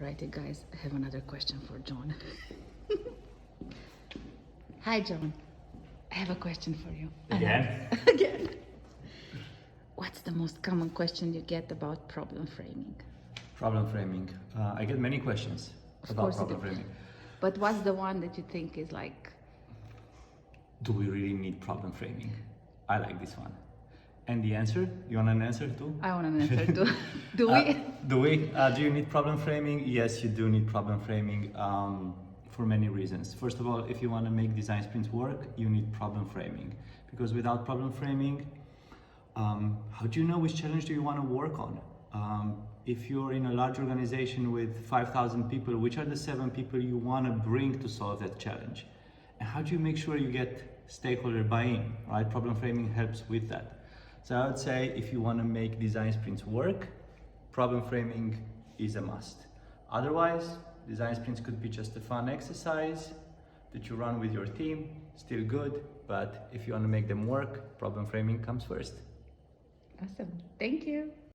Alrighty guys, I have another question for John. Hi John, I have a question for you. Again? Again. What's the most common question you get about problem framing? Problem framing. I get many questions Of about course you problem do. framing. But what's the one that you think is like, Do we really need problem framing? I like this one. And the answer? You want an answer too? I want an answer too. Do we? Do you need problem framing? Yes, you do need problem framing for many reasons. First of all, if you want to make design sprints work, you need problem framing. Because without problem framing, how do you know which challenge do you want to work on? If you're in a large organization with 5,000 people, which are the 7 people you want to bring to solve that challenge? And how do you make sure you get stakeholder buy-in, right? Problem framing helps with that. So I would say if you want to make design sprints work, problem framing is a must. Otherwise, design sprints could be just a fun exercise that you run with your team, still good, but if you want to make them work, problem framing comes first. Awesome. Thank you.